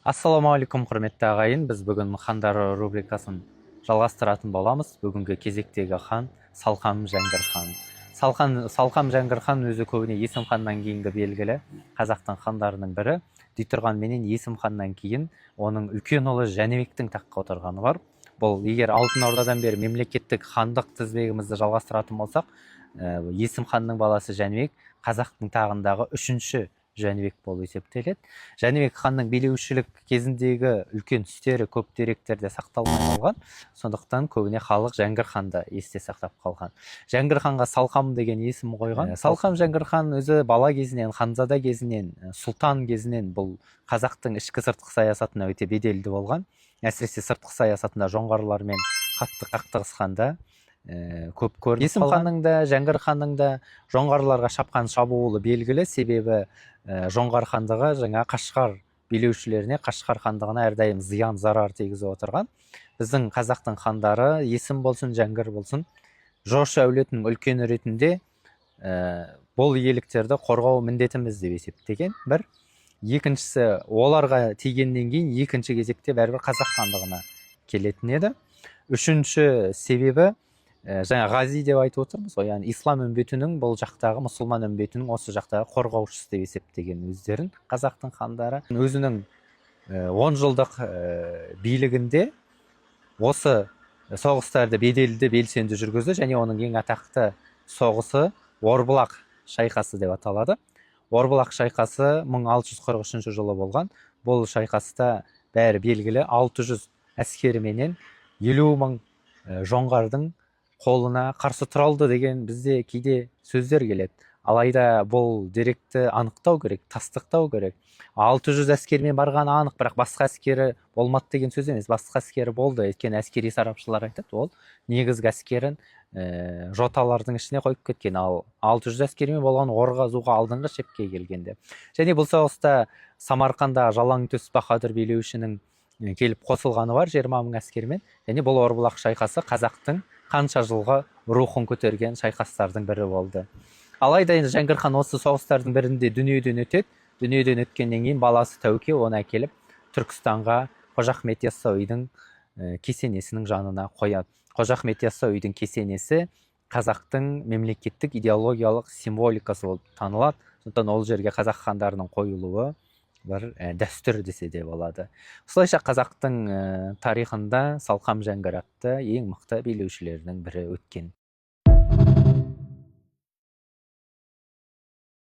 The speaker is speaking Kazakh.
Ассалаумағалейкум, құрметті ағайын. Біз бүгін хандар рубрикасын жалғастыратын боламыз. Бүгінгі кезектегі хан Салқам Жәңгір хан. Салқам Жәңгір хан өзі көбіне Есім ханнан кейінгі белгілі қазақтың хандарының бірі. Дейтұрғанменен Есім ханнан кейін оның үлкен ұлы Жәнібектің таққа отырғаны бар. Бұл егер Алтын Ордадан бері мемлекеттік хандық тізбегімізді жалғастыратын болсақ, Есім ханның баласы Жәнібек қазақтың тағындағы үшінші Жәнібек болып есептеледі. Жәнібек ханның билеушілік кезіндегі үлкен істері көп деректерде сақталмай қалған. Сондықтан көбіне халық Жәңгір ханды есте сақтап қалған. Жәңгір ханға Салқам деген есім қойған. Салқам Жәңгір хан өзі бала кезінен, ханзада кезінен, сұлтан кезінен бұл қазақтың ішкі сыртқы саясатына өте беделді болған. Әсіресе сыртқы саясатында жоңғарлармен қатты қақтығысқанда көп көрініп Есім ханның да Жәңгір ханның да жоңғарларға шапқан шабуылы белгілі. Себебі жоңғар хандығы жаңа Қашқар билеушілеріне, Қашқар хандығына әрдайым зиян зарар тигізіп отырған. Біздің қазақтың хандары, Есім болсын, Жәңгір болсын, жошы әулетінің үлкені ретінде бұл иеліктерді қорғау міндетіміз деп есептеген. Бір. Екіншісі, оларға тигеннен кейін екінші кезекте бәрібір қазақ хандығына келетін еді. Үшінші себебі жаңа ғази деп айтып отырмыз ғой, яғни ислам үмбетінің бұл жақтағы, мұсылман үмбетінің осы жақтағы қорғаушысы деп есептеген өздерін қазақтың хандары. Өзінің 10 жылдық билігінде осы соғыстарды беделді белсенді жүргізді және оның ең атақты соғысы Орбұлақ шайқасы деп аталады. Орбұлақ шайқасы 1643 жылы болған. Бұл шайқаста бәрі белгілі 600 әскеріменен 50 мың жоңғардың қолына қарсы тұра алды деген бізде кейде сөздер келеді. Алайда бұл деректі анықтау керек, тастықтау керек. 600 әскермен барғаны анық, бірақ басқа әскері болмады деген сөз емес. Басқа әскері болды. Өйткені әскери сарапшылар айтады, ол негізгі әскерін жоталардың ішіне қойып кеткен. Ал 600 әскермен болған Орғазуға алдыңғы шепке келгенде. Және бұл соғыста Самарқанда Жалаңтөс Баһадүр билеушінің келіп қосылғаны бар 20 мың әскермен. Және бұл Орбұлақ шайқасы қазақтың қанша жылға рухын көтерген шайқастардың бірі болды. Алайда енді Жәңгір хан осы соғыстардың бірінде дүниеден өтеді. Дүниеден өткеннен кейін баласы Тәуке оны әкеліп Түркістанға Қожа Ахмет Яссауидің кесенесінің жанына қояды. Қожа Ахмет Яссауидің кесенесі қазақтың мемлекеттік идеологиялық символикасы болып танылады. Сондықтан ол жерге қазақ хандарының қойылуы бір дәстүр десе де болады. Осылайша қазақтың тарихында Салқам Жәңгір атты ең мықты билеушілердің бірі өткен.